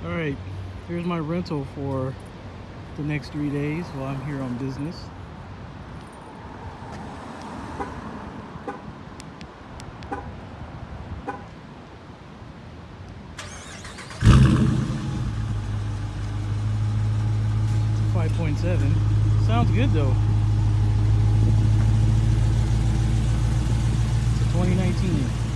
All right, here's my rental for the next 3 days while I'm here on business. It's a 5.7. Sounds good though. It's a 2019.